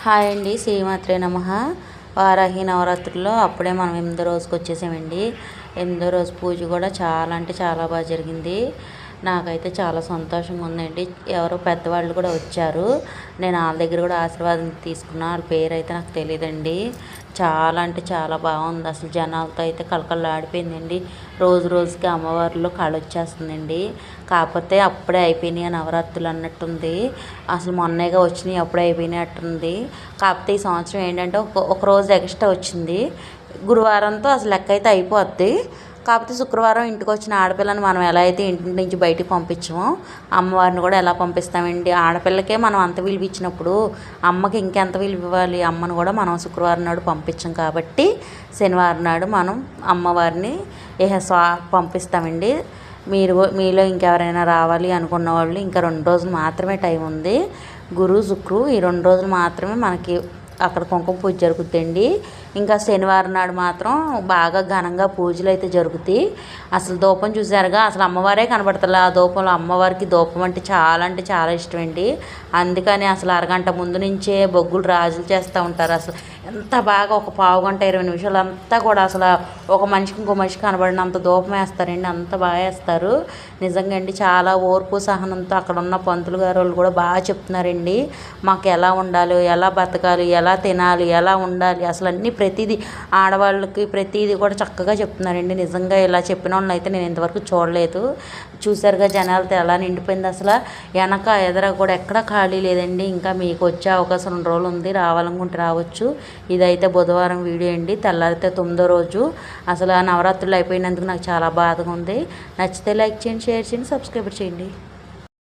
Hi అండి, శ్రీమాత్రే నమః. వారాహి నవరాత్రుల్లో అప్పుడే మనం 8వ రోజుకి వచ్చేసామండి. 8వ రోజు పూజ కూడా చాలా అంటే చాలా బాగా జరిగింది. నాకైతే చాలా సంతోషంగా ఉందండి. ఎవరో పెద్దవాళ్ళు కూడా వచ్చారు. నేను వాళ్ళ దగ్గర కూడా ఆశీర్వాదం తీసుకున్నా. వాళ్ళ పేరు అయితే నాకు తెలియదండి. చాలా అంటే చాలా బాగుంది. అసలు జనాలతో అయితే కళకళలాడిపోయిందండి. రోజు రోజుకి అమ్మవారిలో కళ వచ్చేస్తుందండి. కాకపోతే అప్పుడే అయిపోయినాయి నవరాత్రులు అన్నట్టుంది. అసలు మొన్నేగా వచ్చినాయి, అప్పుడే అయిపోయినాయి అట్టుంది. కాకపోతే ఈ సంవత్సరం ఏంటంటే ఒక రోజు ఎక్స్ట్రా వచ్చింది. గురువారంతో అసలు లెక్క అయితే అయిపోద్ది. కాకపోతే శుక్రవారం ఇంటికి వచ్చిన ఆడపిల్లని మనం ఎలా అయితే ఇంటి నుంచి బయటికి పంపించమో అమ్మవారిని కూడా ఎలా పంపిస్తామండి. ఆడపిల్లకే మనం అంత విలువ ఇచ్చినప్పుడు అమ్మకి ఇంకెంత విలువ ఇవ్వాలి. అమ్మను కూడా మనం శుక్రవారం నాడు పంపించాం కాబట్టి శనివారం నాడు మనం అమ్మవారిని పంపిస్తామండి. మీలో ఇంకెవరైనా రావాలి అనుకున్న వాళ్ళు ఇంకా 2 రోజులు మాత్రమే టైం ఉంది. గురు శుక్రు ఈ 2 రోజులు మాత్రమే మనకి అక్కడ కుంకుమ పూజ జరుగుతుందండి. ఇంకా శనివారం నాడు మాత్రం బాగా ఘనంగా పూజలు అయితే జరుగుతాయి. అసలు ధూపం చూసారుగా, అసలు అమ్మవారే కనబడతలే. ఆ ధూపంలో అమ్మవారికి ధూపం అంటే చాలా ఇష్టం అండి. అందుకని అసలు అరగంట ముందు నుంచే బొగ్గులు రాజులు చేస్తూ ఉంటారు. అసలు ఎంత బాగా ఒక పావుగంట 20 నిమిషాలు అంతా కూడా అసలు ఒక మనిషికి ఇంకో మనిషి కనబడినంత ధూపం వేస్తారండి. అంత బాగా వేస్తారు నిజంగా అండి. చాలా ఓర్పు సహనంతో అక్కడ ఉన్న పంతులు గారు వాళ్ళు కూడా బాగా చెప్తున్నారండి. మాకు ఎలా ఉండాలి, ఎలా బతకాలి, ఎలా తినాలి, ఎలా ఉండాలి, అసలు అన్నీ ప్రతిదీ ఆడవాళ్ళకి ప్రతిదీ కూడా చక్కగా చెప్తున్నారండి. నిజంగా ఇలా చెప్పిన వాళ్ళని అయితే నేను ఇంతవరకు చూడలేదు. చూసారుగా జనాలతో ఎలా నిండిపోయింది. అసలు వెనక ఎదర కూడా ఎక్కడ ఖాళీ లేదండి. ఇంకా మీకు వచ్చే అవకాశం 2 రోజులు ఉంది. రావాలనుకుంటే రావచ్చు. ఇదైతే బుధవారం వీడియో అండి. తెల్లారితే 9వ రోజు. అసలు ఆ నవరాత్రులు అయిపోయినందుకు నాకు చాలా బాధగా ఉంది. నచ్చితే లైక్ చేయండి, షేర్ చేయండి, సబ్స్క్రైబ్ చేయండి.